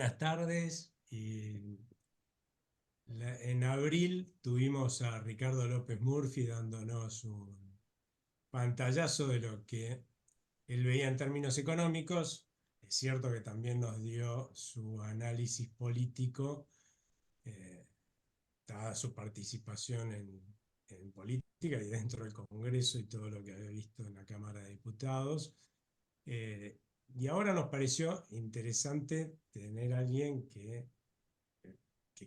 Buenas tardes. En abril tuvimos a Ricardo López Murphy dándonos un pantallazo de lo que él veía en términos económicos. Es cierto que también nos dio su análisis político, eh, dada su participación en política y dentro del Congreso y todo lo que había visto en la Cámara de Diputados. Eh, y ahora nos pareció interesante tener a alguien que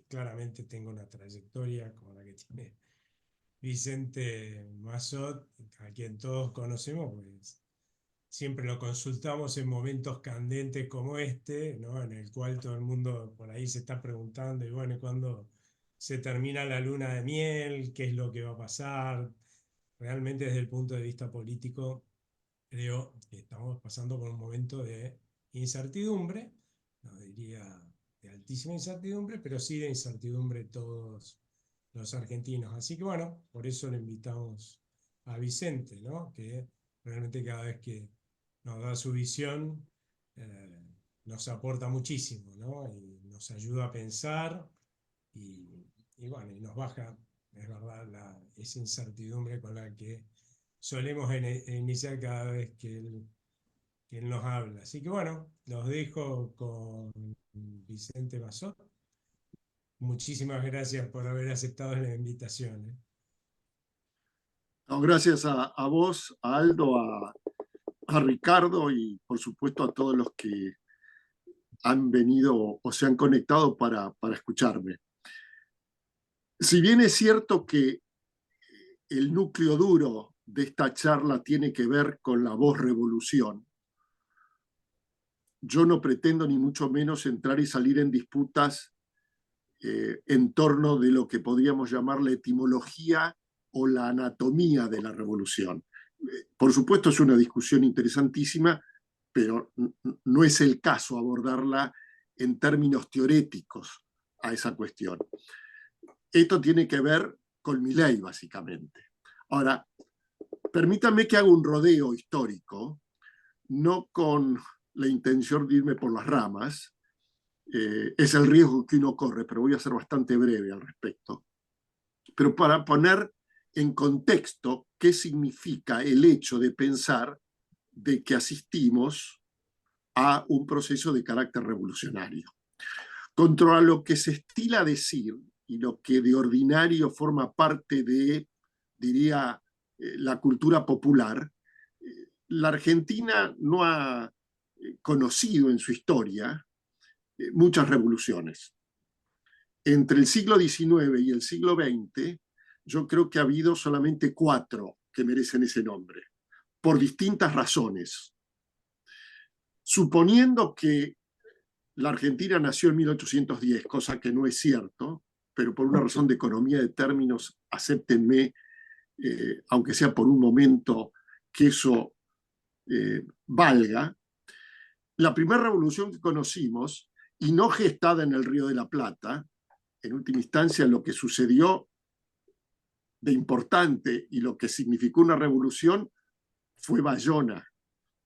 claramente tenga una trayectoria como la que tiene Vicente Massot, a quien todos conocemos, pues siempre lo consultamos en momentos candentes como este, ¿no? En el cual todo el mundo por ahí se está preguntando, y bueno, ¿cuándo se termina la luna de miel? ¿Qué es lo que va a pasar? Realmente desde el punto de vista político, creo que estamos pasando por un momento de incertidumbre, no diría de altísima incertidumbre, pero sí de incertidumbre todos los argentinos. Así que bueno, por eso le invitamos a Vicente, ¿no? Que realmente cada vez que nos da su visión, eh, nos aporta muchísimo, ¿no? Y nos ayuda a pensar y bueno, y nos baja, es verdad, esa incertidumbre con la que solemos iniciar cada vez que él nos habla. Así que bueno, los dejo con Vicente Massot. Muchísimas gracias por haber aceptado la invitación, ¿eh? No, gracias a vos, a Aldo, a Ricardo y por supuesto a todos los que han venido o se han conectado para escucharme. Si bien es cierto que el núcleo duro de esta charla tiene que ver con la voz revolución, yo no pretendo ni mucho menos entrar y salir en disputas en torno de lo que podríamos llamar la etimología o la anatomía de la revolución. Por supuesto es una discusión interesantísima, pero no es el caso abordarla en términos teoréticos a esa cuestión. Esto tiene que ver con Milei, básicamente. Ahora, permítanme que haga un rodeo histórico, no con la intención de irme por las ramas, es el riesgo que uno corre, pero voy a ser bastante breve al respecto. Pero para poner en contexto qué significa el hecho de pensar de que asistimos a un proceso de carácter revolucionario. Contra lo que se estila decir y lo que de ordinario forma parte de, diría, la cultura popular, la Argentina no ha conocido en su historia muchas revoluciones. Entre el siglo XIX y el siglo XX, yo creo que ha habido solamente 4 que merecen ese nombre, por distintas razones. Suponiendo que la Argentina nació en 1810, cosa que no es cierto, pero por una razón de economía de términos, acéptenme, aunque sea por un momento, que eso valga. La primera revolución que conocimos, y no gestada en el Río de la Plata, en última instancia lo que sucedió de importante y lo que significó una revolución fue Bayona.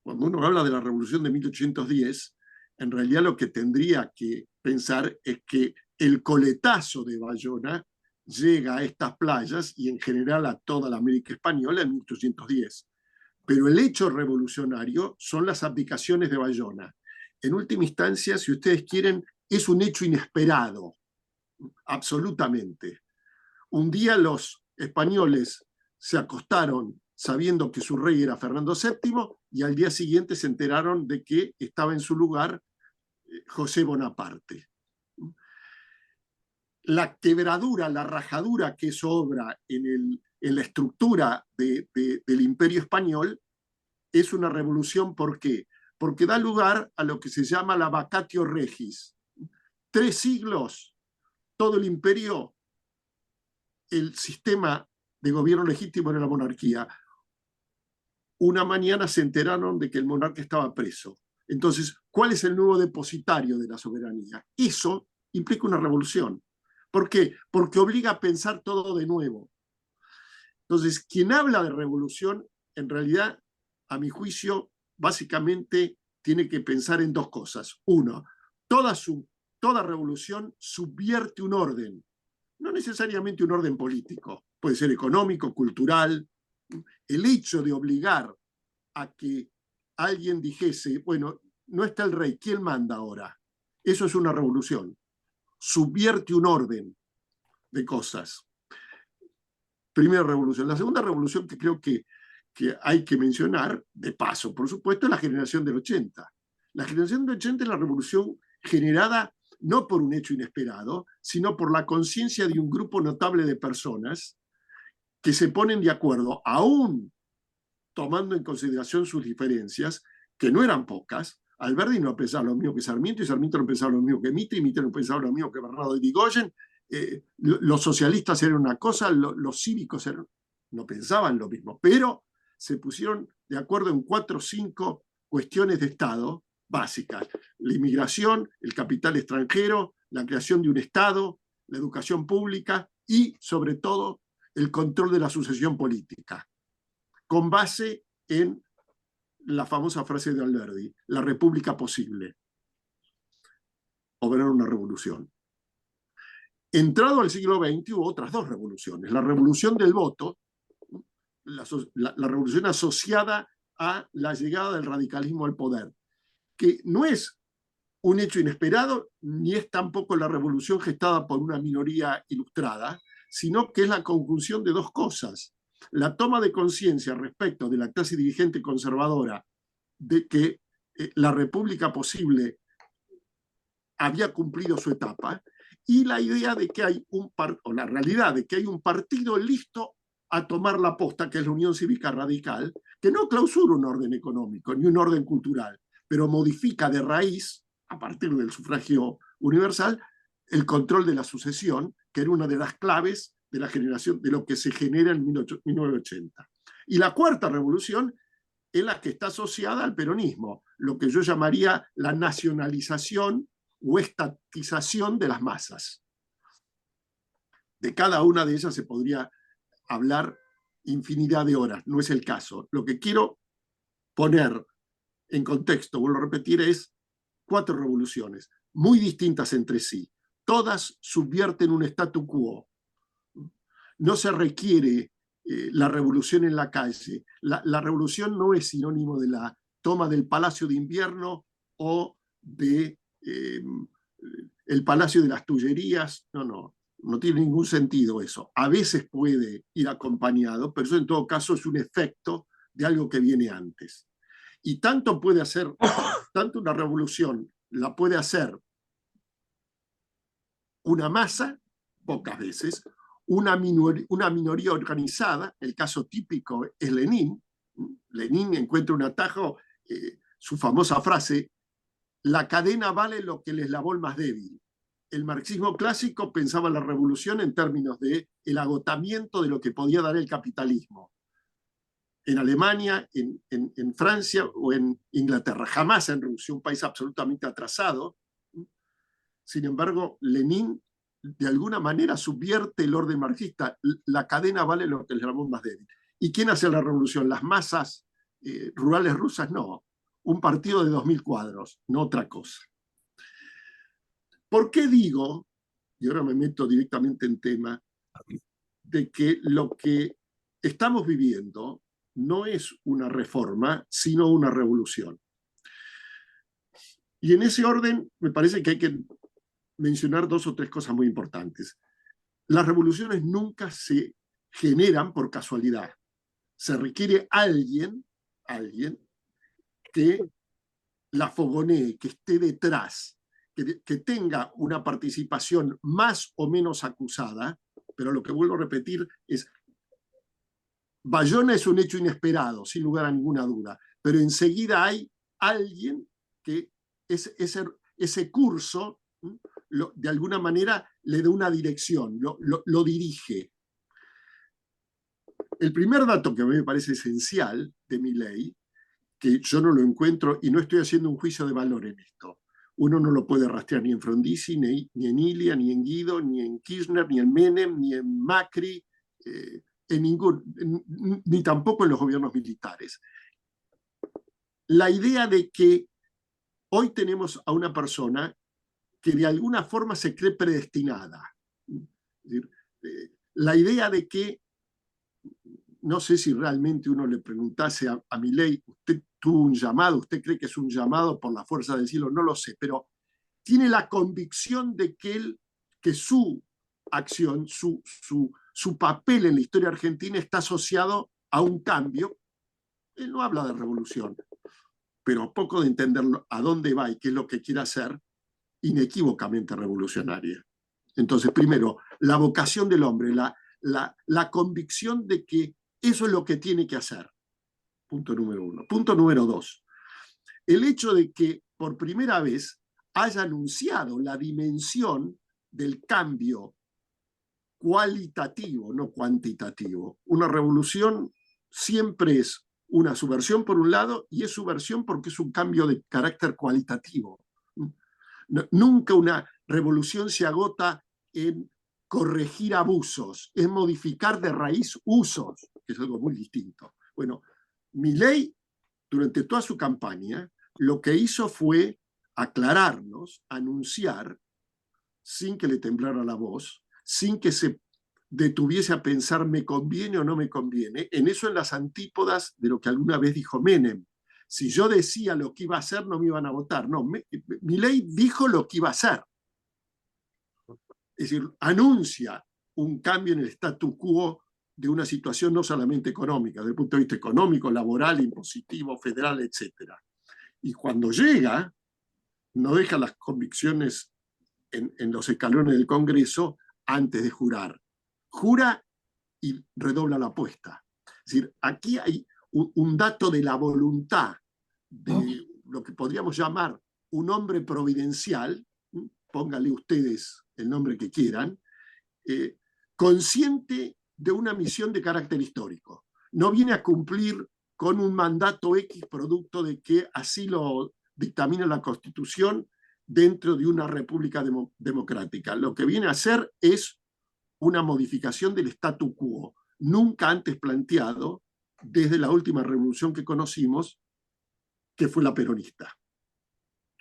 Cuando uno habla de la revolución de 1810, en realidad lo que tendría que pensar es que el coletazo de Bayona llega a estas playas y en general a toda la América española en 1810. Pero el hecho revolucionario son las abdicaciones de Bayona. En última instancia, si ustedes quieren, es un hecho inesperado, absolutamente. Un día los españoles se acostaron sabiendo que su rey era Fernando VII y al día siguiente se enteraron de que estaba en su lugar José Bonaparte. La quebradura, la rajadura que eso obra en la estructura del imperio español es una revolución. ¿Por qué? Porque da lugar a lo que se llama la vacatio regis. 3 siglos, todo el imperio, el sistema de gobierno legítimo era la monarquía. Una mañana se enteraron de que el monarca estaba preso. Entonces, ¿cuál es el nuevo depositario de la soberanía? Eso implica una revolución. ¿Por qué? Porque obliga a pensar todo de nuevo. Entonces, quien habla de revolución, en realidad, a mi juicio, básicamente tiene que pensar en 2 cosas. Uno, toda su toda revolución subvierte un orden, no necesariamente un orden político, puede ser económico, cultural. El hecho de obligar a que alguien dijese, bueno, no está el rey, ¿quién manda ahora? Eso es una revolución. Subvierte un orden de cosas. Primera revolución. La segunda revolución que creo que hay que mencionar, de paso, por supuesto, es la generación del 80. La generación del 80 es la revolución generada no por un hecho inesperado, sino por la conciencia de un grupo notable de personas que se ponen de acuerdo, aún tomando en consideración sus diferencias, que no eran pocas. Alberdi no pensaba lo mismo que Sarmiento, y Sarmiento no pensaba lo mismo que Mitre, y Mitre no pensaba lo mismo que Bernardo de Irigoyen. Los socialistas eran una cosa, los cívicos no pensaban lo mismo, pero se pusieron de acuerdo en 4 o 5 cuestiones de Estado básicas: la inmigración, el capital extranjero, la creación de un Estado, la educación pública y, sobre todo, el control de la sucesión política, con base en la famosa frase de Alberdi: la república posible, o ver una revolución. Entrado al siglo XX hubo otras 2 revoluciones: la revolución del voto, la revolución asociada a la llegada del radicalismo al poder, que no es un hecho inesperado, ni es tampoco la revolución gestada por una minoría ilustrada, sino que es la conjunción de 2 cosas: la toma de conciencia respecto de la clase dirigente conservadora de que la república posible había cumplido su etapa, y la idea de que hay o la realidad de que hay un partido listo a tomar la posta, que es la Unión Cívica Radical, que no clausura un orden económico ni un orden cultural, pero modifica de raíz, a partir del sufragio universal, el control de la sucesión, que era una de las claves de la generación, de lo que se genera en 1980. Y la cuarta revolución es la que está asociada al peronismo, lo que yo llamaría la nacionalización o estatización de las masas. De cada una de ellas se podría hablar infinidad de horas, no es el caso. Lo que quiero poner en contexto, vuelvo a repetir, es 4 revoluciones muy distintas entre sí. Todas subvierten un statu quo. No se requiere la revolución en la calle. La revolución no es sinónimo de la toma del Palacio de Invierno o de el Palacio de las Tullerías. No tiene ningún sentido eso. A veces puede ir acompañado, pero eso en todo caso es un efecto de algo que viene antes. Y tanto puede hacer, tanto una revolución la puede hacer una masa, pocas veces, una minoría organizada. El caso típico es Lenin. Lenin encuentra un atajo, su famosa frase: la cadena vale lo que el eslabón más débil. El marxismo clásico pensaba la revolución en términos de el agotamiento de lo que podía dar el capitalismo. En Alemania, en Francia o en Inglaterra, jamás en Rusia, un país absolutamente atrasado. Sin embargo, Lenin de alguna manera subvierte el orden marxista. La cadena vale lo que el eslabón más débil. ¿Y quién hace la revolución? ¿Las masas rurales rusas? No. Un partido de 2000 cuadros, no otra cosa. ¿Por qué digo, y ahora me meto directamente en tema, de que lo que estamos viviendo no es una reforma, sino una revolución? Y en ese orden me parece que hay que mencionar 2 o 3 cosas muy importantes. Las revoluciones nunca se generan por casualidad. Se requiere alguien que la fogonee, que esté detrás, que tenga una participación más o menos acusada, pero lo que vuelvo a repetir es: Bayona es un hecho inesperado, sin lugar a ninguna duda, pero enseguida hay alguien que ese curso de alguna manera le da una dirección, lo dirige. El primer dato que a mí me parece esencial de Milei, que yo no lo encuentro, y no estoy haciendo un juicio de valor en esto, uno no lo puede rastrear ni en Frondizi, ni en Ilia, ni en Guido, ni en Kirchner, ni en Menem, ni en Macri, ni tampoco en los gobiernos militares. La idea de que hoy tenemos a una persona que de alguna forma se cree predestinada. Es decir, la idea de que, no sé si realmente uno le preguntase a Milei, usted tuvo un llamado, usted cree que es un llamado por la fuerza del cielo, no lo sé, pero tiene la convicción de que su acción, su papel en la historia argentina está asociado a un cambio. Él no habla de revolución, pero a poco de entenderlo a dónde va y qué es lo que quiere hacer, inequívocamente revolucionaria. Entonces, primero, la vocación del hombre, la convicción de que eso es lo que tiene que hacer. Punto número uno. Punto número dos, el hecho de que por primera vez haya anunciado la dimensión del cambio cualitativo, no cuantitativo. Una revolución siempre es una subversión por un lado y es subversión porque es un cambio de carácter cualitativo. Nunca una revolución se agota en corregir abusos, es modificar de raíz usos, que es algo muy distinto. Bueno, Milei, durante toda su campaña, lo que hizo fue aclararnos, anunciar, sin que le temblara la voz, sin que se detuviese a pensar me conviene o no me conviene, en eso en las antípodas de lo que alguna vez dijo Menem. Si yo decía lo que iba a hacer, no me iban a votar. No, Milei dijo lo que iba a hacer. Es decir, anuncia un cambio en el statu quo de una situación no solamente económica, desde el punto de vista económico, laboral, impositivo, federal, etc. Y cuando llega, no deja las convicciones en los escalones del Congreso antes de jurar. Jura y redobla la apuesta. Es decir, aquí hay un dato de la voluntad de lo que podríamos llamar un hombre providencial, pónganle ustedes el nombre que quieran, consciente de una misión de carácter histórico. No viene a cumplir con un mandato X producto de que así lo dictamina la Constitución dentro de una república democrática. Lo que viene a hacer es una modificación del statu quo, nunca antes planteado desde la última revolución que conocimos, que fue la peronista.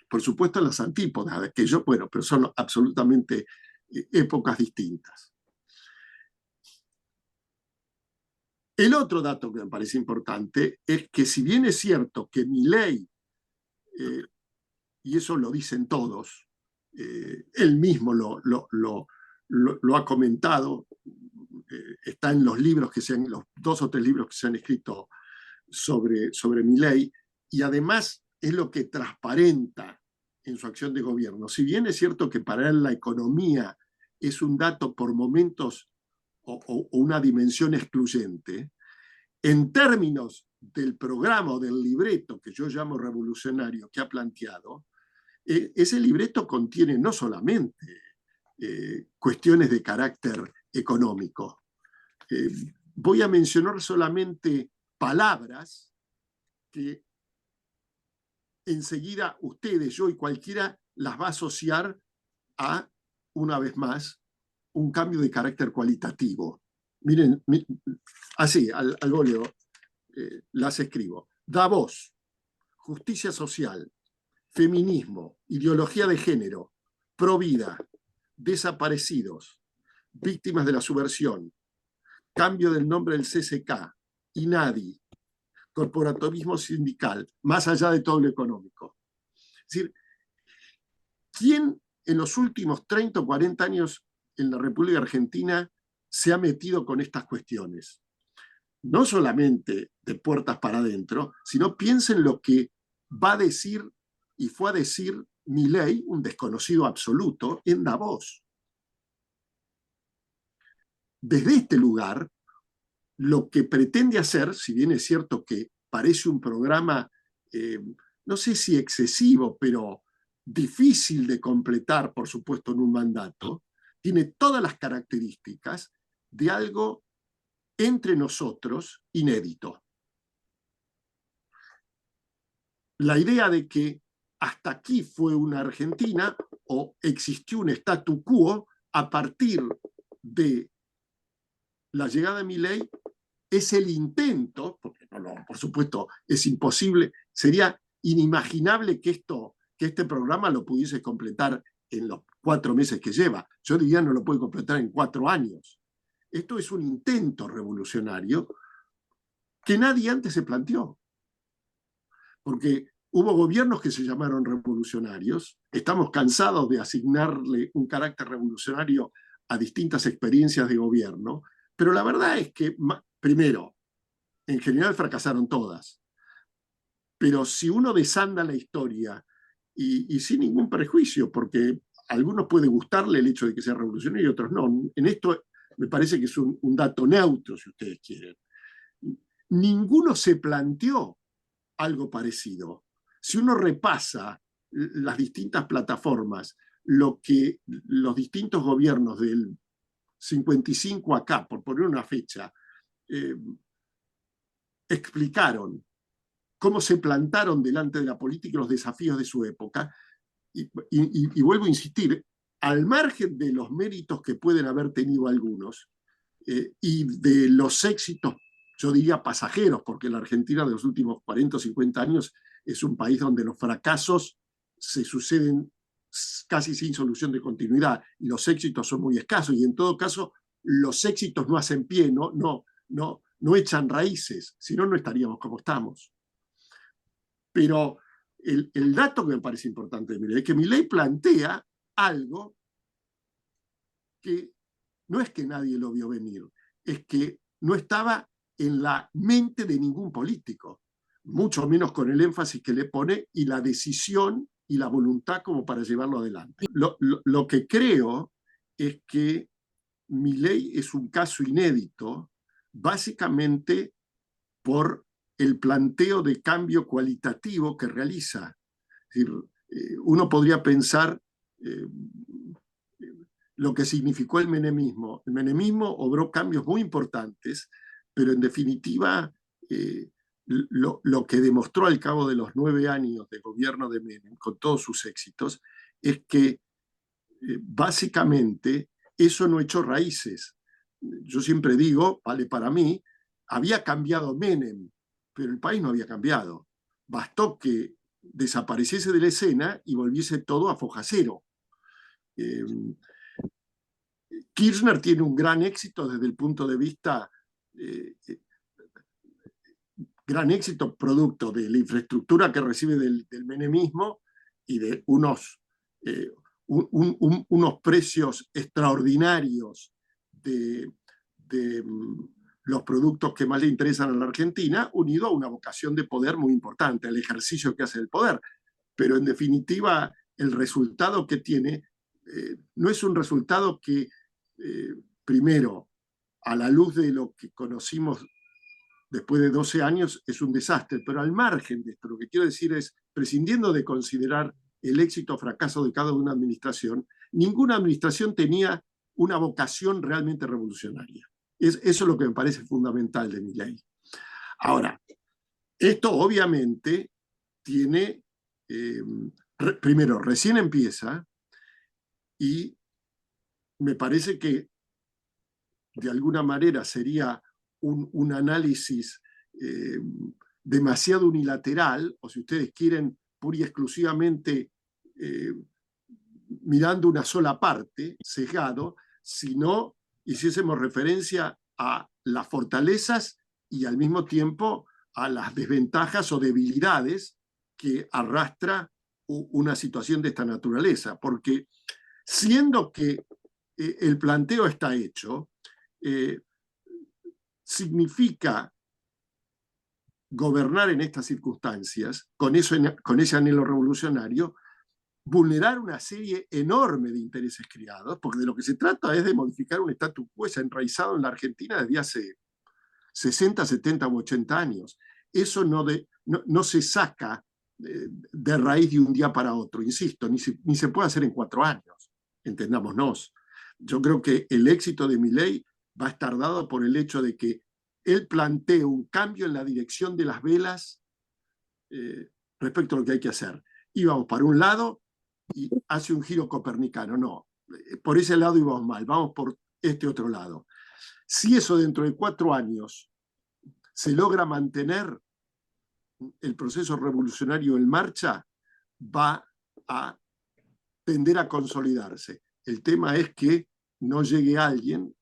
Por supuesto, las antípodas de aquello, bueno, pero son absolutamente épocas distintas. El otro dato que me parece importante es que si bien es cierto que Milei, y eso lo dicen todos, él mismo lo ha comentado, está en los libros los 2 o 3 libros que se han escrito sobre Milei, y además es lo que transparenta en su acción de gobierno. Si bien es cierto que para él la economía es un dato por momentos o una dimensión excluyente, en términos del programa o del libreto que yo llamo revolucionario que ha planteado, ese libreto contiene no solamente cuestiones de carácter económico. Voy a mencionar solamente palabras que enseguida ustedes, yo y cualquiera las va a asociar a, una vez más, un cambio de carácter cualitativo. Miren, así, al voleo, las escribo. Davos, justicia social, feminismo, ideología de género, provida, desaparecidos, víctimas de la subversión, cambio del nombre del CCK, INADI, corporativismo sindical, más allá de todo lo económico. Es decir, ¿quién en los últimos 30 o 40 años en la República Argentina se ha metido con estas cuestiones? No solamente de puertas para adentro, sino piensen lo que va a decir y fue a decir Milei, un desconocido absoluto, en Davos. Desde este lugar, lo que pretende hacer, si bien es cierto que parece un programa, no sé si excesivo, pero difícil de completar, por supuesto, en un mandato, tiene todas las características de algo entre nosotros inédito. La idea de que hasta aquí fue una Argentina o existió un statu quo a partir de la llegada de Milei es el intento, porque por supuesto es imposible, sería inimaginable que este programa lo pudiese completar en los 4 meses que lleva. Yo diría no lo puede completar en 4 años. Esto es un intento revolucionario que nadie antes se planteó. Porque hubo gobiernos que se llamaron revolucionarios. Estamos cansados de asignarle un carácter revolucionario a distintas experiencias de gobierno. Pero la verdad es que, primero, en general fracasaron todas. Pero si uno desanda la historia y sin ningún prejuicio, porque a algunos puede gustarle el hecho de que sea revolucionario y otros no. En esto me parece que es un dato neutro, si ustedes quieren. Ninguno se planteó algo parecido. Si uno repasa las distintas plataformas, lo que los distintos gobiernos del 55 acá, por poner una fecha, explicaron cómo se plantaron delante de la política y los desafíos de su época, y vuelvo a insistir, al margen de los méritos que pueden haber tenido algunos y de los éxitos, yo diría pasajeros, porque la Argentina de los últimos 40 o 50 años es un país donde los fracasos se suceden casi sin solución de continuidad y los éxitos son muy escasos, y en todo caso los éxitos no hacen pie, no echan raíces, si no, no estaríamos como estamos. Pero el dato que me parece importante de Milei es que Milei plantea algo que no es que nadie lo vio venir, es que no estaba en la mente de ningún político, mucho menos con el énfasis que le pone y la decisión y la voluntad como para llevarlo adelante. Lo que creo es que Milei es un caso inédito, básicamente por el planteo de cambio cualitativo que realiza. Es decir, uno podría pensar lo que significó el menemismo. El menemismo obró cambios muy importantes, pero en definitiva lo que demostró al cabo de los 9 años de gobierno de Menem, con todos sus éxitos, es que básicamente eso no echó raíces. Yo siempre digo, vale para mí, había cambiado Menem, pero el país no había cambiado. Bastó que desapareciese de la escena y volviese todo a foja cero. Kirchner tiene un gran éxito desde el punto de vista, gran éxito producto de la infraestructura que recibe del menemismo y de unos precios extraordinarios de los productos que más le interesan a la Argentina, unido a una vocación de poder muy importante, el ejercicio que hace el poder. Pero en definitiva, el resultado que tiene no es un resultado que, primero, a la luz de lo que conocimos después de 12 años, es un desastre. Pero al margen de esto, lo que quiero decir es, prescindiendo de considerar el éxito o fracaso de cada una administración, ninguna administración tenía una vocación realmente revolucionaria. Eso es lo que me parece fundamental de Milei. Ahora, esto obviamente tiene, primero, recién empieza, y me parece que de alguna manera sería un análisis demasiado unilateral, o si ustedes quieren, pura y exclusivamente mirando una sola parte, sesgado, si no hiciésemos referencia a las fortalezas y al mismo tiempo a las desventajas o debilidades que arrastra una situación de esta naturaleza. Porque siendo que el planteo está hecho, significa gobernar en estas circunstancias, con ese anhelo revolucionario, vulnerar una serie enorme de intereses creados, porque de lo que se trata es de modificar un status quo enraizado en la Argentina desde hace 60, 70 u 80 años. Eso no se saca de raíz de un día para otro, insisto, ni se puede hacer en 4 años, entendámonos. Yo creo que el éxito de Milei va a estar dado por el hecho de que él plantea un cambio en la dirección de las velas respecto a lo que hay que hacer. Íbamos para un lado y hace un giro copernicano. No, por ese lado íbamos mal, vamos por este otro lado. Si eso dentro de 4 años se logra mantener el proceso revolucionario en marcha, va a tender a consolidarse. El tema es que no llegue alguien,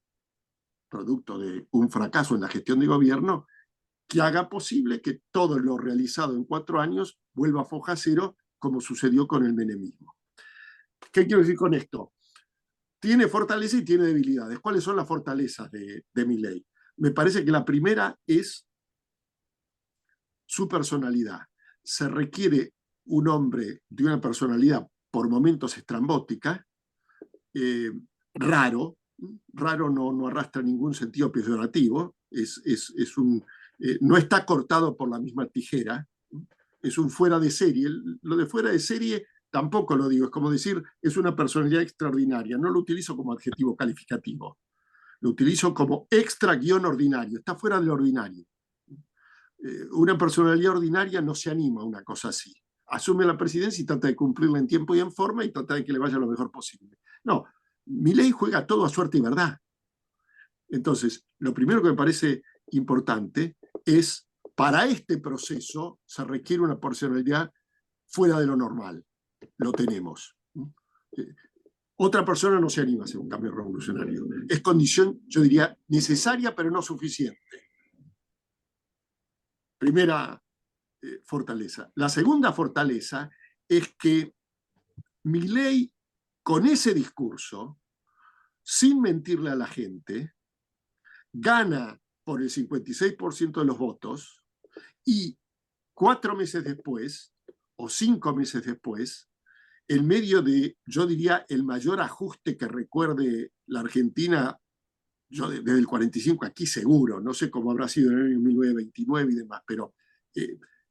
producto de un fracaso en la gestión de gobierno, que haga posible que todo lo realizado en 4 años vuelva a foja cero, como sucedió con el menemismo. ¿Qué quiero decir con esto? Tiene fortalezas y tiene debilidades. ¿Cuáles son las fortalezas de Milei? Me parece que la primera es su personalidad. Se requiere un hombre de una personalidad por momentos estrambótica, raro no arrastra ningún sentido peyorativo, no está cortado por la misma tijera, es un fuera de serie. Lo de fuera de serie tampoco lo digo, es como decir, es una personalidad extraordinaria, no lo utilizo como adjetivo calificativo, lo utilizo como extra-ordinario, está fuera del ordinario. Una personalidad ordinaria no se anima a una cosa así. Asume la presidencia y trata de cumplirla en tiempo y en forma y trata de que le vaya lo mejor posible. No, Milei juega todo a suerte y verdad. Entonces, lo primero que me parece importante es, para este proceso se requiere una personalidad fuera de lo normal. Lo tenemos. Otra persona no se anima a hacer un cambio revolucionario. Es condición, yo diría, necesaria, pero no suficiente. Primera fortaleza. La segunda fortaleza es que Milei, con ese discurso, sin mentirle a la gente, gana por el 56% de los votos y 4 meses después, o 5 meses después, en medio de, yo diría, el mayor ajuste que recuerde la Argentina, yo desde el 45 aquí seguro, no sé cómo habrá sido en el año 1929 y demás, pero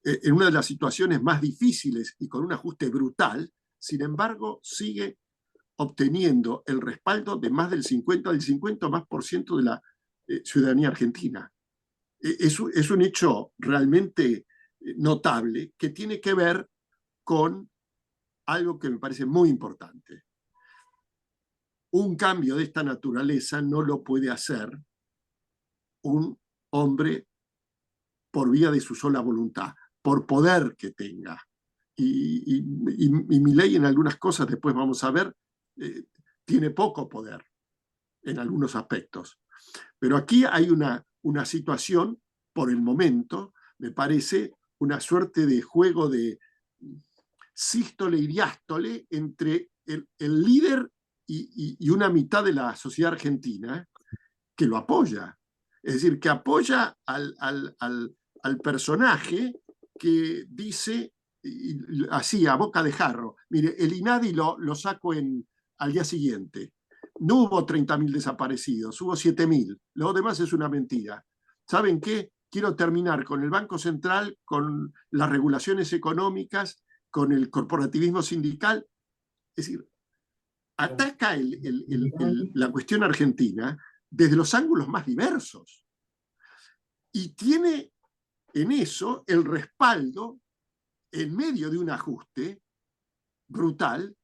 en una de las situaciones más difíciles y con un ajuste brutal, sin embargo, sigue obteniendo el respaldo de más del 50 más por ciento de la ciudadanía argentina. Es un hecho realmente notable que tiene que ver con algo que me parece muy importante. Un cambio de esta naturaleza no lo puede hacer un hombre por vía de su sola voluntad, por poder que tenga. Y Milei en algunas cosas, después vamos a ver, tiene poco poder en algunos aspectos. Pero aquí hay una situación, por el momento, me parece, una suerte de juego de sístole y diástole entre el líder y una mitad de la sociedad argentina que lo apoya. Es decir, que apoya al personaje que dice así, a boca de jarro, mire, el INADI lo saco al día siguiente. No hubo 30.000 desaparecidos, hubo 7.000. Lo demás es una mentira. ¿Saben qué? Quiero terminar con el Banco Central, con las regulaciones económicas, con el corporativismo sindical. Es decir, ataca la cuestión argentina desde los ángulos más diversos. Y tiene en eso el respaldo, en medio de un ajuste brutal,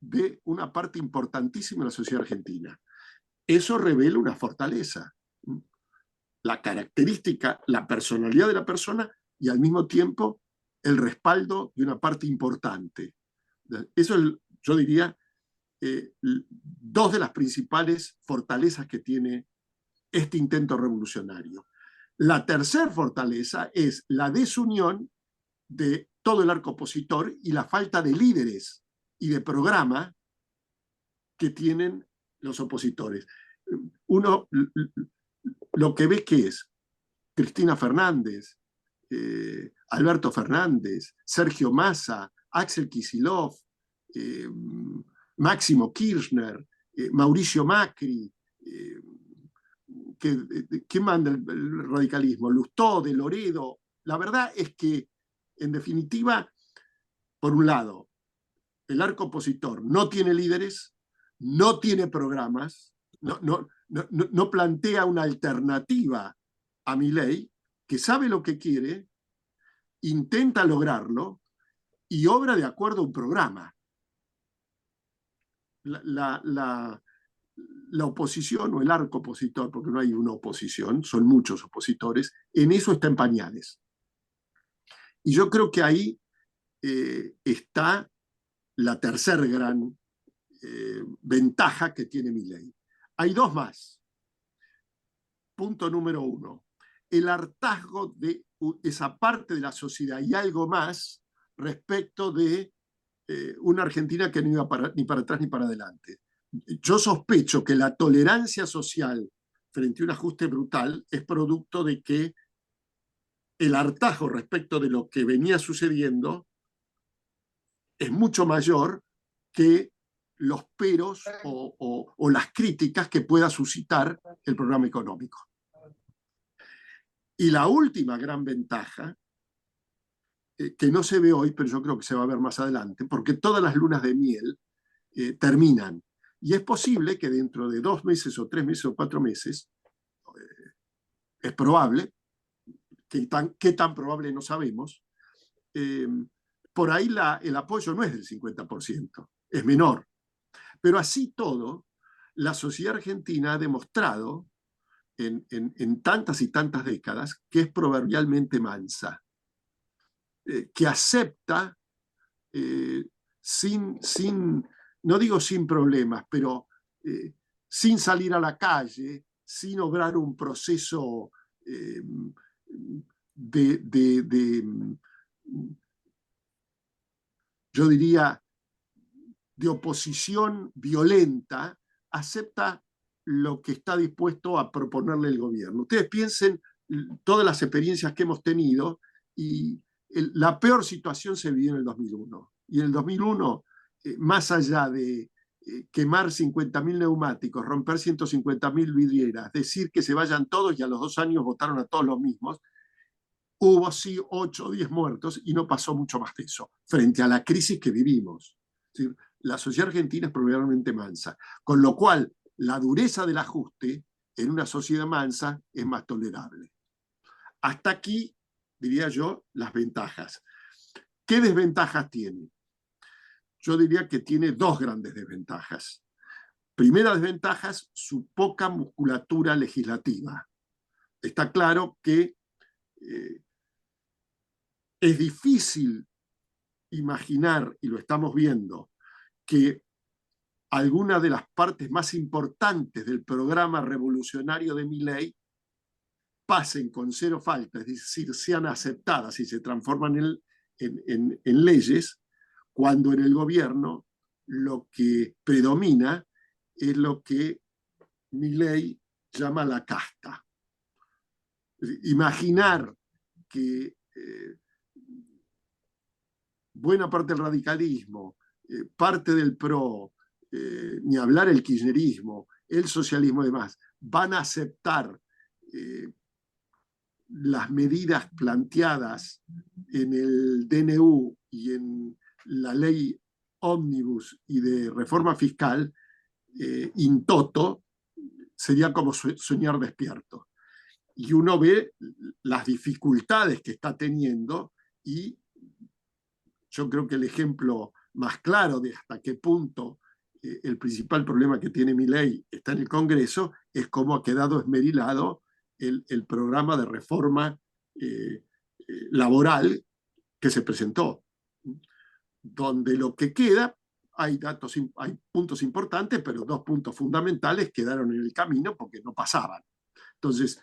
de una parte importantísima de la sociedad argentina. Eso revela una fortaleza, la característica, la personalidad de la persona y al mismo tiempo el respaldo de una parte importante. Eso yo diría, 2 de las principales fortalezas que tiene este intento revolucionario. La tercera fortaleza es la desunión de todo el arco opositor y la falta de líderes y de programa que tienen los opositores. Uno lo que ve que es Cristina Fernández, Alberto Fernández, Sergio Massa, Axel Kicillof, Máximo Kirchner, Mauricio Macri, ¿quién manda el radicalismo? Lustó, de Loredo. La verdad es que, en definitiva, por un lado, el arco opositor no tiene líderes, no tiene programas, no plantea una alternativa a Milei, que sabe lo que quiere, intenta lograrlo y obra de acuerdo a un programa. La oposición o el arco opositor, porque no hay una oposición, son muchos opositores, en eso está en pañales. Y yo creo que ahí está la tercer gran ventaja que tiene Milei. Hay dos más. Punto número uno, el hartazgo de esa parte de la sociedad y algo más respecto de una Argentina que no iba ni para atrás ni para adelante. Yo sospecho que la tolerancia social frente a un ajuste brutal es producto de que el hartazgo respecto de lo que venía sucediendo es mucho mayor que los peros o las críticas que pueda suscitar el programa económico. Y la última gran ventaja, que no se ve hoy, pero yo creo que se va a ver más adelante, porque todas las lunas de miel terminan. Y es posible que dentro de 2 meses o 3 meses o 4 meses, es probable, qué tan probable no sabemos, por ahí el apoyo no es del 50%, es menor. Pero así todo, la sociedad argentina ha demostrado en tantas y tantas décadas que es proverbialmente mansa, que acepta no digo sin problemas, pero sin salir a la calle, sin obrar un proceso yo diría, de oposición violenta, acepta lo que está dispuesto a proponerle el gobierno. Ustedes piensen todas las experiencias que hemos tenido y la peor situación se vivió en el 2001. Y en el 2001, más allá de quemar 50.000 neumáticos, romper 150.000 vidrieras, decir que se vayan todos y a los 2 años votaron a todos los mismos, hubo sí 8 o 10 muertos y no pasó mucho más de eso, frente a la crisis que vivimos. ¿Sí? La sociedad argentina es probablemente mansa, con lo cual la dureza del ajuste en una sociedad mansa es más tolerable. Hasta aquí, diría yo, las ventajas. ¿Qué desventajas tiene? Yo diría que tiene 2 grandes desventajas. Primera desventaja es su poca musculatura legislativa. Está claro que es difícil imaginar, y lo estamos viendo, que algunas de las partes más importantes del programa revolucionario de Milei pasen con 0 falta, es decir, sean aceptadas y se transforman en leyes, cuando en el gobierno lo que predomina es lo que Milei llama la casta. Imaginar que buena parte del radicalismo, parte del PRO, ni hablar el kirchnerismo, el socialismo y demás, van a aceptar las medidas planteadas en el DNU y en la ley ómnibus y de reforma fiscal, in toto, sería como soñar despierto. Y uno ve las dificultades que está teniendo y yo creo que el ejemplo más claro de hasta qué punto el principal problema que tiene Milei está en el Congreso es cómo ha quedado esmerilado el programa de reforma laboral que se presentó, donde lo que queda, hay puntos importantes, pero 2 puntos fundamentales quedaron en el camino porque no pasaban. Entonces,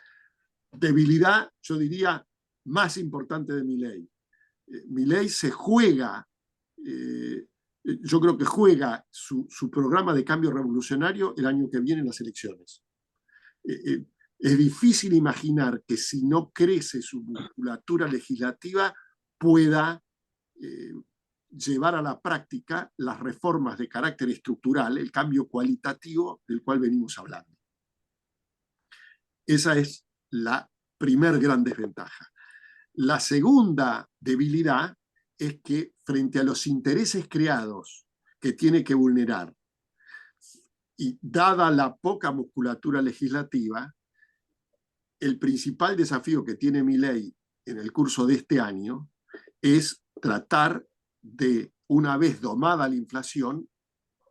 debilidad, yo diría, más importante de Milei. Milei se juega, yo creo que juega su programa de cambio revolucionario el año que viene en las elecciones. Es difícil imaginar que si no crece su musculatura legislativa pueda llevar a la práctica las reformas de carácter estructural, el cambio cualitativo del cual venimos hablando. Esa es la primer gran desventaja. La segunda debilidad es que frente a los intereses creados que tiene que vulnerar y dada la poca musculatura legislativa, el principal desafío que tiene Milei en el curso de este año es tratar de, una vez domada la inflación,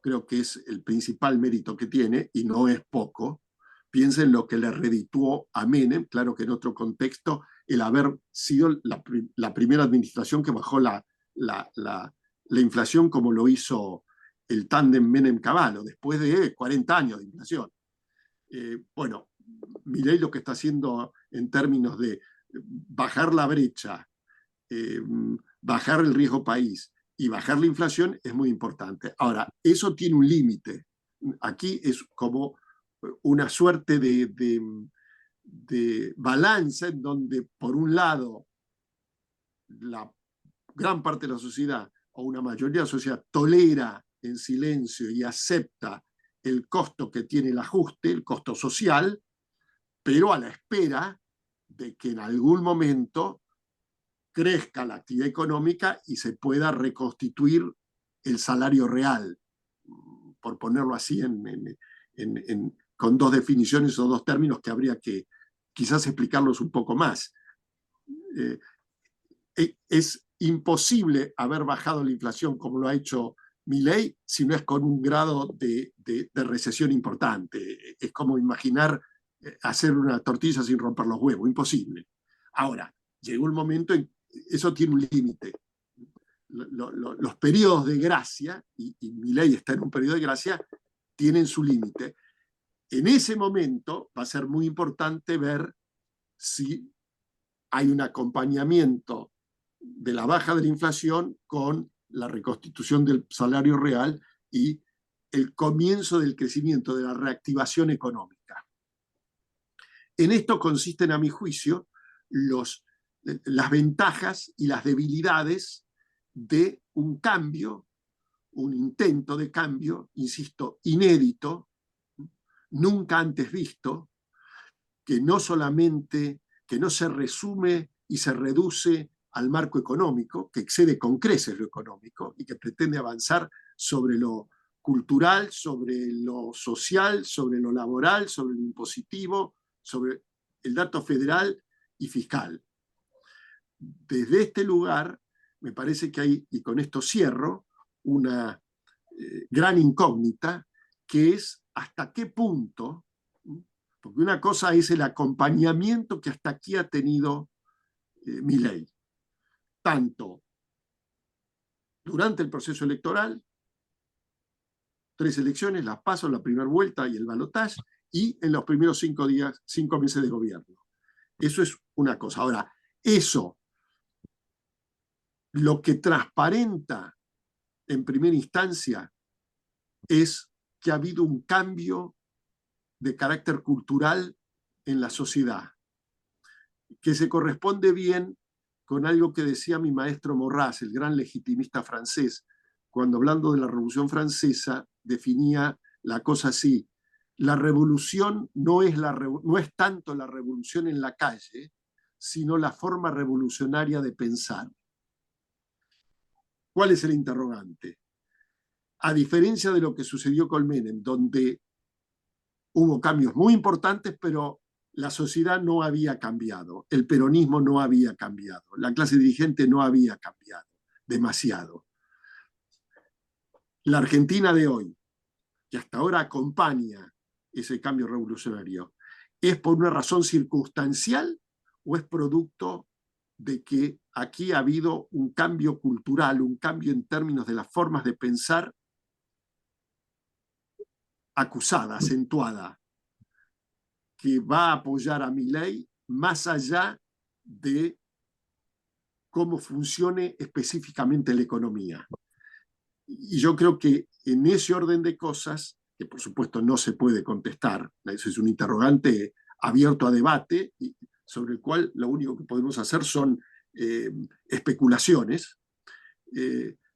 creo que es el principal mérito que tiene, y no es poco. Piensen lo que le redituó a Menem, claro que en otro contexto, el haber sido la primera administración que bajó la inflación como lo hizo el tándem Menem-Cavallo, después de 40 años de inflación. Bueno, Milei lo que está haciendo en términos de bajar la brecha, bajar el riesgo país y bajar la inflación es muy importante. Ahora, eso tiene un límite. Aquí es como una suerte de balanza en donde, por un lado, la gran parte de la sociedad o una mayoría de la sociedad tolera en silencio y acepta el costo que tiene el ajuste, el costo social, pero a la espera de que en algún momento crezca la actividad económica y se pueda reconstituir el salario real, por ponerlo así con dos definiciones o dos términos que habría que quizás explicarlos un poco más. Es imposible haber bajado la inflación como lo ha hecho Milei si no es con un grado de recesión importante. Es como imaginar hacer una tortilla sin romper los huevos, imposible. Ahora, llegó un momento en eso tiene un límite. Los periodos de gracia, y Milei está en un periodo de gracia, tienen su límite. En ese momento va a ser muy importante ver si hay un acompañamiento de la baja de la inflación con la reconstitución del salario real y el comienzo del crecimiento, de la reactivación económica. En esto consisten, a mi juicio, las ventajas y las debilidades de un cambio, un intento de cambio, insisto, inédito, nunca antes visto, que no se resume y se reduce al marco económico, que excede con creces lo económico y que pretende avanzar sobre lo cultural, sobre lo social, sobre lo laboral, sobre lo impositivo, sobre el dato federal y fiscal. Desde este lugar, me parece que hay, y con esto cierro, una gran incógnita, que es hasta qué punto, porque una cosa es el acompañamiento que hasta aquí ha tenido Milei, tanto durante el proceso electoral, 3 elecciones, las PASO, la primera vuelta y el balotaje, y en los primeros 5 meses de gobierno. Eso es una cosa. Ahora, eso, lo que transparenta en primera instancia es que ha habido un cambio de carácter cultural en la sociedad, que se corresponde bien con algo que decía mi maestro Maurras, el gran legitimista francés, cuando hablando de la Revolución Francesa definía la cosa así: la revolución no es tanto la revolución en la calle, sino la forma revolucionaria de pensar. ¿Cuál es el interrogante? A diferencia de lo que sucedió con Menem, donde hubo cambios muy importantes, pero la sociedad no había cambiado, el peronismo no había cambiado, la clase dirigente no había cambiado demasiado. La Argentina de hoy, que hasta ahora acompaña ese cambio revolucionario, ¿es por una razón circunstancial o es producto de que aquí ha habido un cambio cultural, un cambio en términos de las formas de pensar acusada, acentuada, que va a apoyar a Milei más allá de cómo funcione específicamente la economía? Y yo creo que en ese orden de cosas, que por supuesto no se puede contestar, eso es un interrogante abierto a debate, y sobre el cual lo único que podemos hacer son especulaciones.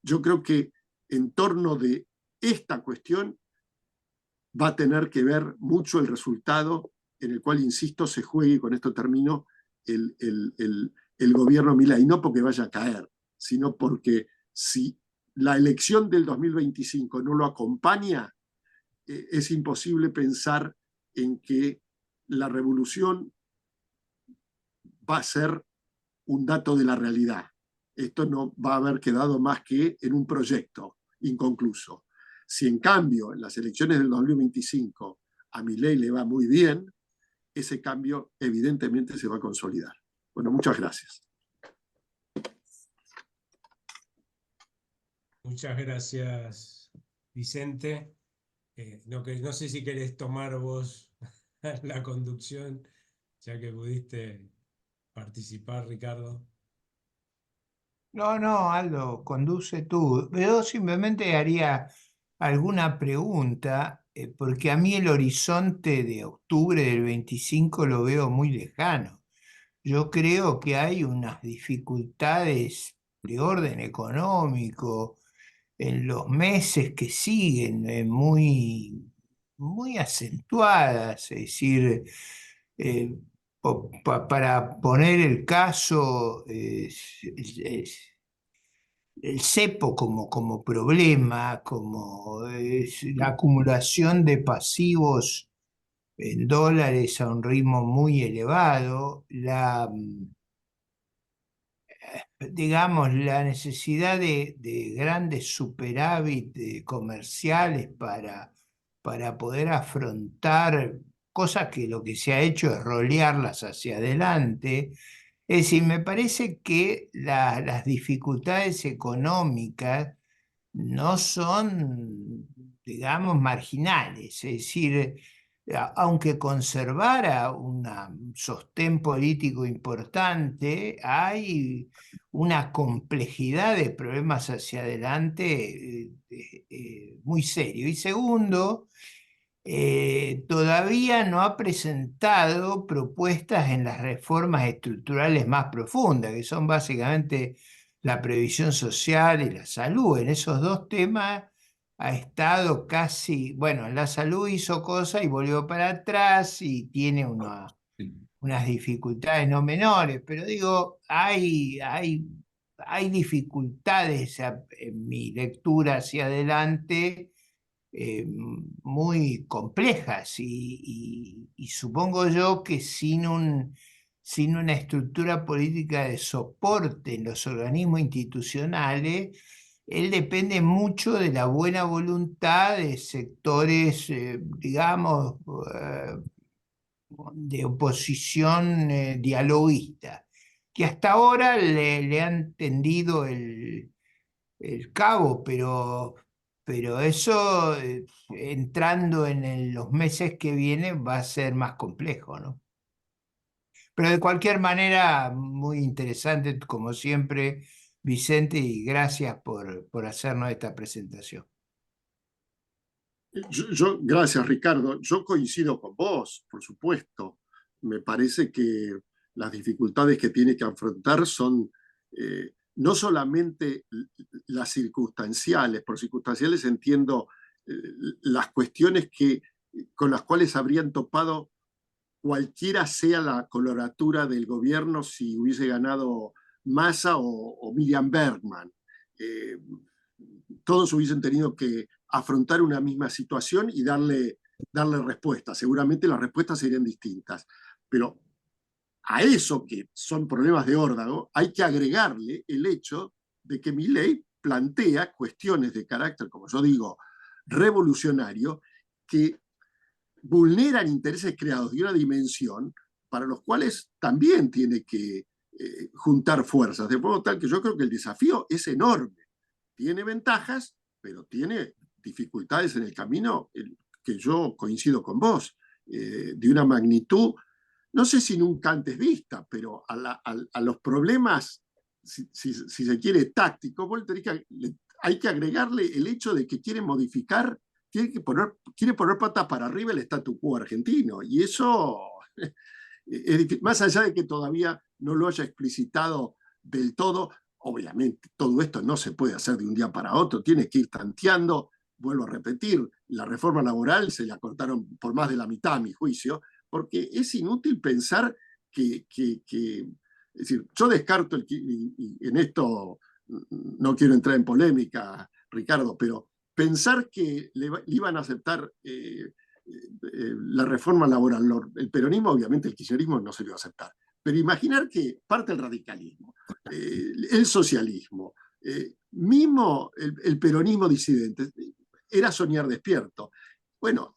Yo creo que en torno de esta cuestión va a tener que ver mucho el resultado en el cual, insisto, se juegue, con esto termino, el gobierno Milei, no porque vaya a caer, sino porque si la elección del 2025 no lo acompaña, es imposible pensar en que la revolución va a ser un dato de la realidad. Esto no va a haber quedado más que en un proyecto inconcluso. Si en cambio en las elecciones del 2025 a Milei le va muy bien, ese cambio evidentemente se va a consolidar. Bueno, muchas gracias. Muchas gracias, Vicente. No sé si querés tomar vos la conducción, ya que pudiste participar, Ricardo. No, no, Aldo, conduce tú. Yo simplemente haría alguna pregunta, porque a mí el horizonte de octubre del 25 lo veo muy lejano. Yo creo que hay unas dificultades de orden económico en los meses que siguen, muy acentuadas. Es decir, eh, para poner el caso, el cepo como problema, como es la acumulación de pasivos en dólares a un ritmo muy elevado, digamos, la necesidad de grandes superávit comerciales para poder afrontar cosas que lo que se ha hecho es rolearlas hacia adelante. Es decir, me parece que las dificultades económicas no son, digamos, marginales. Es decir, aunque conservara un sostén político importante, hay una complejidad de problemas hacia adelante muy serio. Y segundo, todavía no ha presentado propuestas en las reformas estructurales más profundas, que son básicamente la previsión social y la salud. En esos dos temas ha estado casi, bueno, en la salud hizo cosas y volvió para atrás y tiene unas dificultades no menores, pero digo, hay dificultades en mi lectura hacia adelante, muy complejas y supongo yo que sin una estructura política de soporte en los organismos institucionales, él depende mucho de la buena voluntad de sectores, digamos, de oposición dialoguista, que hasta ahora le han tendido el cabo, pero eso, entrando en los meses que vienen, va a ser más complejo, ¿no? Pero de cualquier manera, muy interesante, como siempre, Vicente, y gracias por hacernos esta presentación. Gracias, Ricardo. Yo coincido con vos, por supuesto. Me parece que las dificultades que tiene que afrontar son no solamente las circunstanciales, por circunstanciales entiendo eh, las cuestiones con las cuales habrían topado cualquiera sea la coloratura del gobierno si hubiese ganado Massa o Miriam Bergman. Eh, Todos hubiesen tenido que afrontar una misma situación y darle respuesta. Seguramente las respuestas serían distintas, pero a eso que son problemas de órdago hay que agregarle el hecho de que Milei plantea cuestiones de carácter, como yo digo, revolucionario, que vulneran intereses creados de una dimensión para los cuales también tiene que juntar fuerzas, de modo tal que yo creo que el desafío es enorme. Tiene ventajas, pero tiene dificultades en el camino que yo coincido con vos, de una magnitud, no sé si nunca antes vista, pero a los problemas, si se quiere, tácticos, hay que agregarle el hecho de que quiere modificar, quiere poner patas para arriba el statu quo argentino. Y eso, más allá de que todavía no lo haya explicitado del todo, obviamente todo esto no se puede hacer de un día para otro, tiene que ir tanteando. Vuelvo a repetir, la reforma laboral se la cortaron por más de la mitad, a mi juicio, porque es inútil pensar es decir, yo descarto, y en esto no quiero entrar en polémica, Ricardo, pero pensar que le iban a aceptar la reforma laboral, el peronismo, obviamente el kirchnerismo no se lo iba a aceptar, pero imaginar que parte del radicalismo, el socialismo, mismo el peronismo disidente, era soñar despierto. Bueno,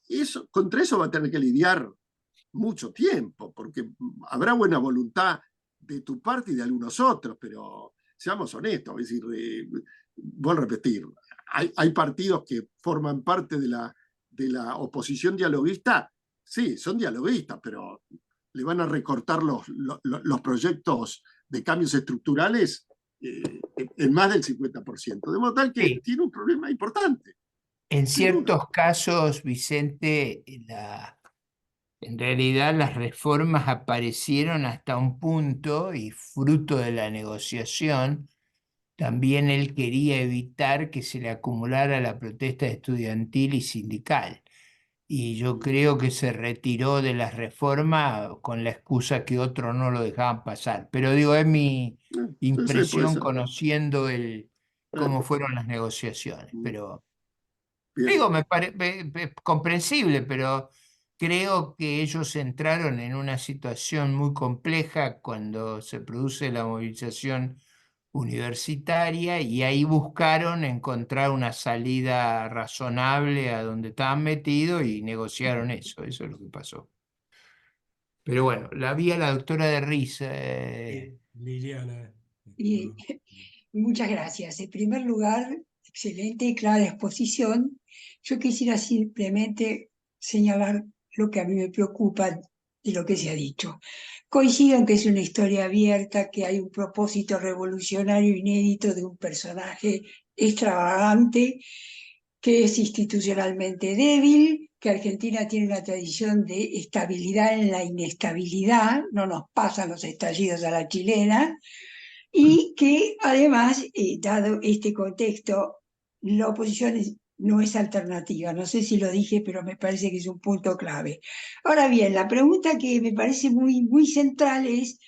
contra eso va a tener que lidiar mucho tiempo, porque habrá buena voluntad de tu parte y de algunos otros, pero seamos honestos, es decir, voy a repetir, hay partidos que forman parte de la oposición dialoguista, sí, son dialoguistas, pero le van a recortar los proyectos de cambios estructurales en más del 50%. De modo tal que Sí. tiene un problema importante, En sin duda. ciertos casos, Vicente, en realidad las reformas aparecieron hasta un punto y fruto de la negociación. También él quería evitar que se le acumulara la protesta estudiantil y sindical. Y yo creo que se retiró de la reforma con la excusa que otros no lo dejaban pasar. Pero digo, es mi Sí, sí, puede impresión ser. conociendo cómo Eh, fueron las negociaciones. Pero Bien. digo, me parece comprensible, pero creo que ellos entraron en una situación muy compleja cuando se produce la movilización universitaria y ahí buscaron encontrar una salida razonable a donde estaban metidos y negociaron eso es lo que pasó. Pero bueno, la vi a la doctora de risa. Liliana, Y, esto, muchas gracias. En primer lugar, excelente y clara exposición. Yo quisiera simplemente señalar lo que a mí me preocupa de lo que se ha dicho. Coincido en que es una historia abierta, que hay un propósito revolucionario inédito de un personaje extravagante, que es institucionalmente débil, que Argentina tiene una tradición de estabilidad en la inestabilidad, no nos pasan los estallidos a la chilena, y que además, dado este contexto, la oposición no es alternativa. No sé si lo dije, pero me parece que es un punto clave. Ahora bien, la pregunta que me parece muy, muy central es: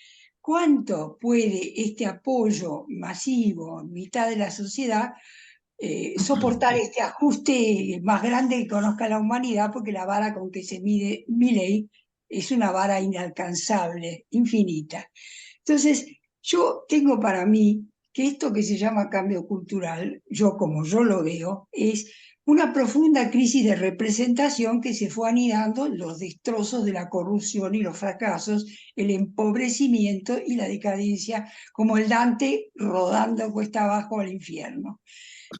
¿cuánto puede este apoyo masivo en mitad de la sociedad soportar este ajuste más grande que conozca la humanidad? Porque la vara con que se mide Milei es una vara inalcanzable, infinita. Entonces, yo tengo para mí que esto que se llama cambio cultural, yo como yo lo veo, es una profunda crisis de representación que se fue anidando en los destrozos de la corrupción y los fracasos, el empobrecimiento y la decadencia, como el Dante rodando cuesta abajo al infierno.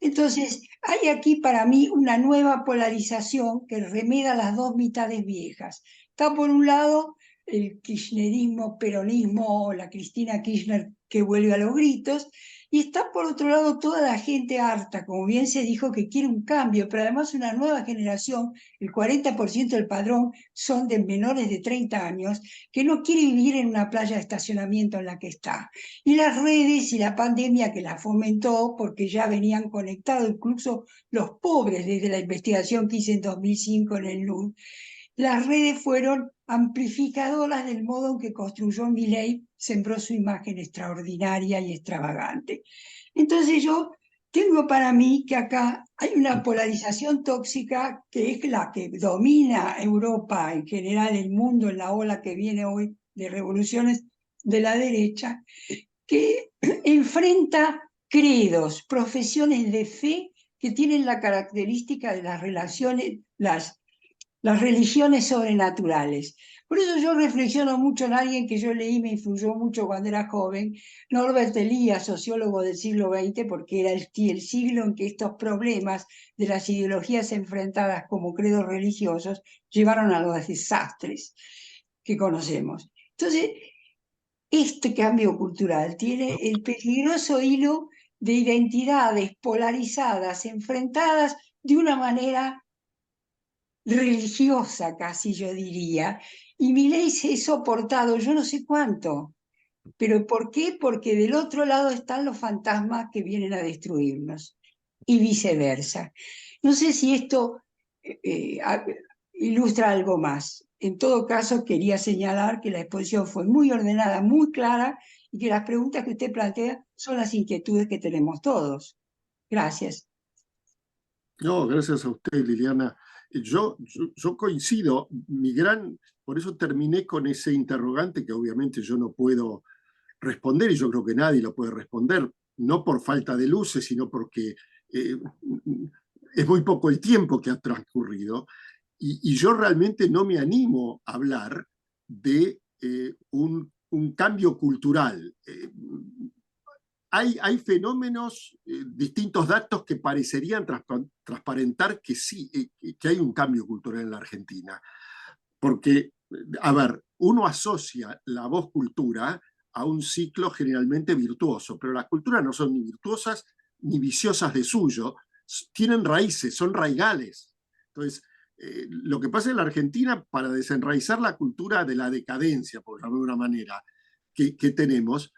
Entonces, hay aquí para mí una nueva polarización que remeda las dos mitades viejas. Está por un lado el kirchnerismo, peronismo, la Cristina Kirchner que vuelve a los gritos, y está por otro lado toda la gente harta, como bien se dijo, que quiere un cambio, pero además una nueva generación, el 40% del padrón son de menores de 30 años, que no quiere vivir en una playa de estacionamiento en la que está. Y las redes y la pandemia que la fomentó, porque ya venían conectados, incluso los pobres, desde la investigación que hice en 2005 en el LUN, las redes fueron amplificadoras del modo en que construyó Milei, sembró su imagen extraordinaria y extravagante. Entonces yo tengo para mí que acá hay una polarización tóxica que es la que domina Europa, en general el mundo, en la ola que viene hoy de revoluciones de la derecha, que enfrenta credos, profesiones de fe que tienen la característica de las relaciones, las religiones sobrenaturales. Por eso yo reflexiono mucho en alguien que yo leí, me influyó mucho cuando era joven, Norbert Elias, sociólogo del siglo XX, porque era el siglo en que estos problemas de las ideologías enfrentadas como credos religiosos llevaron a los desastres que conocemos. Entonces, este cambio cultural tiene el peligroso hilo de identidades polarizadas, enfrentadas de una manera religiosa, casi yo diría, y Milei se ha soportado yo no sé cuánto. ¿Pero por qué? Porque del otro lado están los fantasmas que vienen a destruirnos, y viceversa. No sé si esto ilustra algo más. En todo caso, quería señalar que la exposición fue muy ordenada, muy clara, y que las preguntas que usted plantea son las inquietudes que tenemos todos. Gracias. No, gracias a usted, Liliana. Yo coincido, por eso terminé con ese interrogante que obviamente yo no puedo responder y yo creo que nadie lo puede responder, no por falta de luces, sino porque eh, es muy poco el tiempo que ha transcurrido y yo realmente no me animo a hablar de un cambio cultural. hay fenómenos, distintos datos que parecerían transparentar que sí, que hay un cambio cultural en la Argentina. Porque, a ver, uno asocia la voz cultura a un ciclo generalmente virtuoso, pero las culturas no son ni virtuosas ni viciosas de suyo, tienen raíces, son raigales. Entonces, lo que pasa en la Argentina, para desenraizar la cultura de la decadencia, por llamarlo de una manera, que tenemos,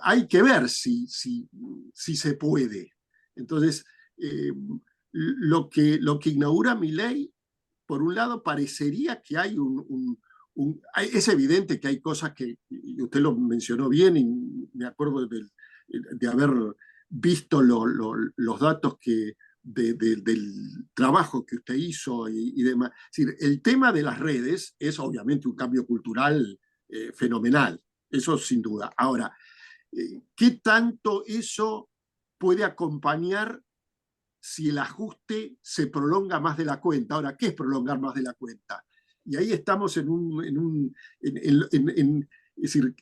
hay que ver si se puede. Entonces, lo que inaugura Milei, por un lado, parecería que hay es evidente que hay cosas que, y usted lo mencionó bien, y me acuerdo de haber visto los datos del trabajo que usted hizo y demás. Es decir, el tema de las redes es obviamente un cambio cultural fenomenal, eso sin duda. Ahora, ¿qué tanto eso puede acompañar si el ajuste se prolonga más de la cuenta? Ahora, ¿qué es prolongar más de la cuenta? Y ahí estamos es decir,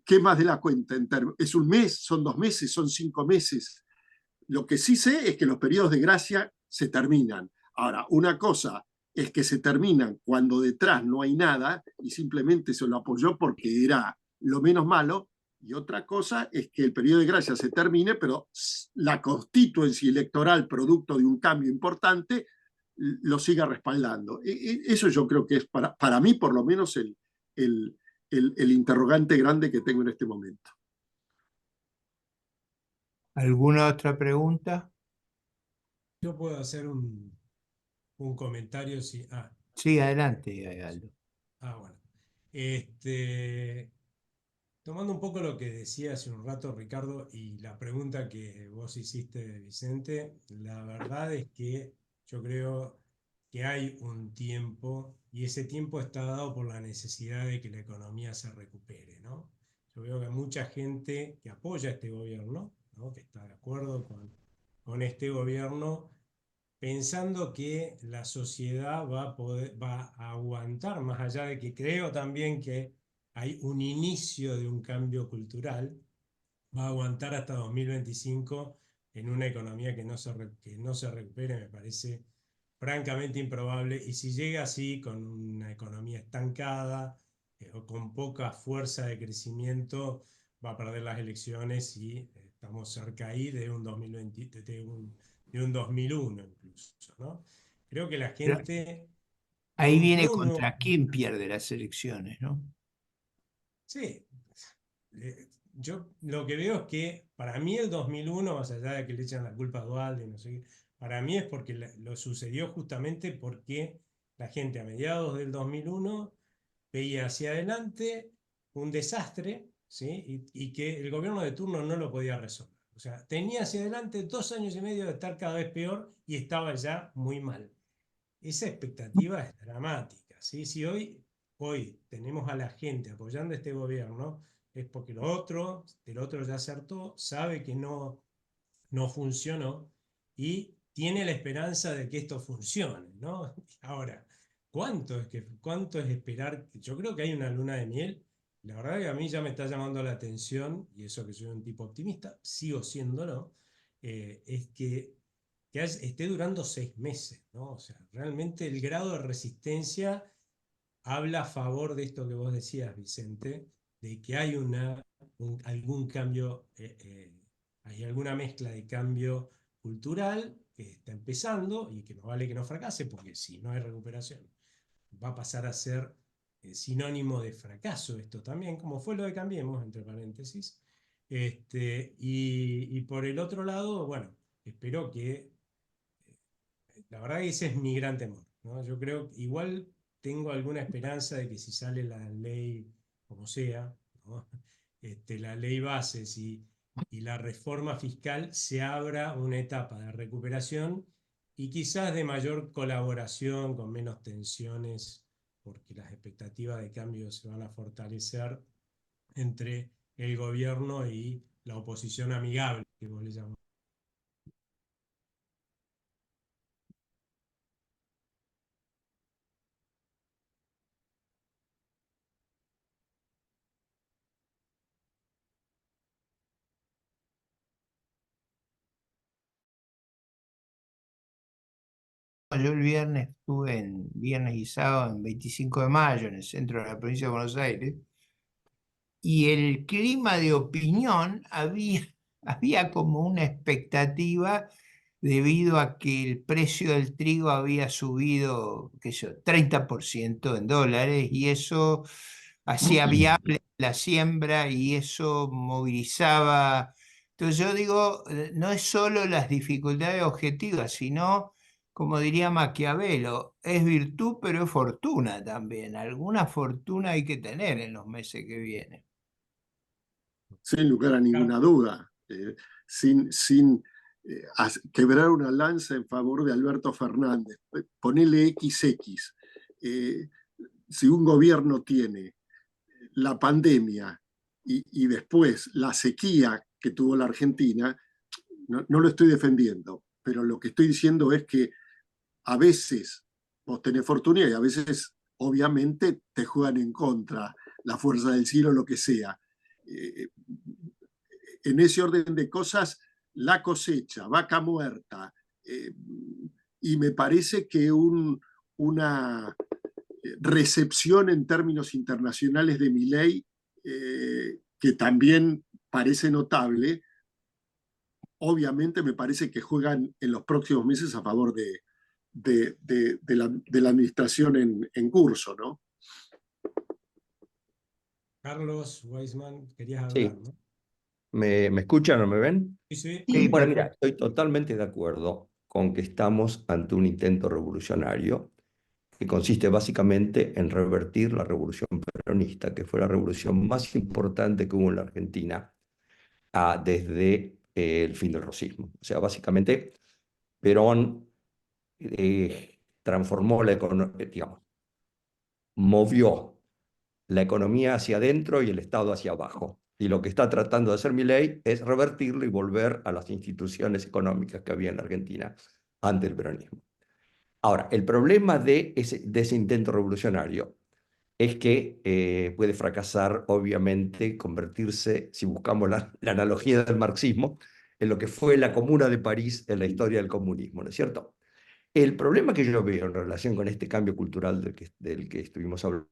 ¿qué más de la cuenta? ¿Es un mes? ¿Son 2 meses? ¿Son 5 meses? Lo que sí sé es que los periodos de gracia se terminan. Ahora, una cosa es que se terminan cuando detrás no hay nada y simplemente se lo apoyó porque era lo menos malo, y otra cosa es que el periodo de gracia se termine, pero la constituencia electoral, producto de un cambio importante, lo siga respaldando. Eso yo creo que es para mí, por lo menos, el interrogante grande que tengo en este momento. ¿Alguna otra pregunta? Yo puedo hacer un comentario si... Sí, adelante, Aldo. Bueno. Este, tomando un poco lo que decía hace un rato Ricardo y la pregunta que vos hiciste, Vicente, la verdad es que yo creo que hay un tiempo y ese tiempo está dado por la necesidad de que la economía se recupere, ¿no? Yo veo que hay mucha gente que apoya este gobierno, ¿no? Que está de acuerdo con este gobierno, pensando que la sociedad va a aguantar, más allá de que creo también que hay un inicio de un cambio cultural, va a aguantar hasta 2025 en una economía que no se recupere, me parece francamente improbable. Y si llega así, con una economía estancada o con poca fuerza de crecimiento, va a perder las elecciones y estamos cerca ahí de un 2020, de un 2001 incluso, ¿no? Creo que la Pero gente ahí viene compró un nuevo... contra quién pierde las elecciones, ¿no? Sí, yo lo que veo es que para mí el 2001, más allá de que le echan la culpa a Dualde y no sé qué, para mí es porque lo sucedió justamente porque la gente a mediados del 2001 veía hacia adelante un desastre, ¿sí? Y que el gobierno de turno no lo podía resolver. O sea, tenía hacia adelante 2 años y medio de estar cada vez peor y estaba ya muy mal. Esa expectativa es dramática, ¿sí? Si hoy tenemos a la gente apoyando a este gobierno, es porque el otro ya acertó, sabe que no funcionó y tiene la esperanza de que esto funcione, ¿no? Ahora, cuánto es esperar? Yo creo que hay una luna de miel. La verdad que a mí ya me está llamando la atención, y eso que soy un tipo optimista, sigo siéndolo, es que esté durando 6 meses, ¿no? O sea, realmente el grado de resistencia habla a favor de esto que vos decías, Vicente, de que hay algún cambio, hay alguna mezcla de cambio cultural que está empezando y que no vale que no fracase, porque si no hay recuperación va a pasar a ser sinónimo de fracaso esto también, como fue lo de Cambiemos, entre paréntesis. Y por el otro lado, bueno, espero que la verdad que ese es mi gran temor, ¿no? Yo creo que igual tengo alguna esperanza de que si sale la ley, como sea, ¿no? La ley bases y la reforma fiscal, se abra una etapa de recuperación y quizás de mayor colaboración, con menos tensiones, porque las expectativas de cambio se van a fortalecer entre el gobierno y la oposición amigable, que vos le llamás. yo el viernes estuve viernes y sábado en 25 de mayo, en el centro de la provincia de Buenos Aires, y el clima de opinión había como una expectativa debido a que el precio del trigo había subido, qué sé yo, 30% en dólares, y eso hacía viable la siembra y eso movilizaba. Entonces yo digo, no es solo las dificultades objetivas, sino, como diría Maquiavelo, es virtud, pero es fortuna también. Alguna fortuna hay que tener en los meses que vienen. Sin lugar a ninguna duda, sin quebrar una lanza en favor de Alberto Fernández. Ponele XX. Si un gobierno tiene la pandemia y después la sequía que tuvo la Argentina, no lo estoy defendiendo, pero lo que estoy diciendo es que a veces vos tenés fortuna y a veces obviamente te juegan en contra la fuerza del cielo, lo que sea. En ese orden de cosas, la cosecha, vaca muerta, y me parece que una recepción en términos internacionales de Milei, que también parece notable, obviamente me parece que juegan en los próximos meses a favor de la administración en curso, ¿no? Carlos Weisman, querías hablar, Sí, ¿no? ¿me escuchan o me ven? Sí, sí. Sí, Bueno, mira, estoy totalmente de acuerdo con que estamos ante un intento revolucionario que consiste básicamente en revertir la revolución peronista, que fue la revolución más importante que hubo en la Argentina desde el fin del rosismo. O sea, básicamente Perón transformó la economía, digamos, movió la economía hacia adentro y el Estado hacia abajo. Y lo que está tratando de hacer Milei es revertirlo y volver a las instituciones económicas que había en la Argentina ante el peronismo. Ahora, el problema de ese intento revolucionario es que puede fracasar, obviamente, convertirse, si buscamos la analogía del marxismo, en lo que fue la Comuna de París en la historia del comunismo, ¿no es cierto? El problema que yo veo en relación con este cambio cultural del que estuvimos hablando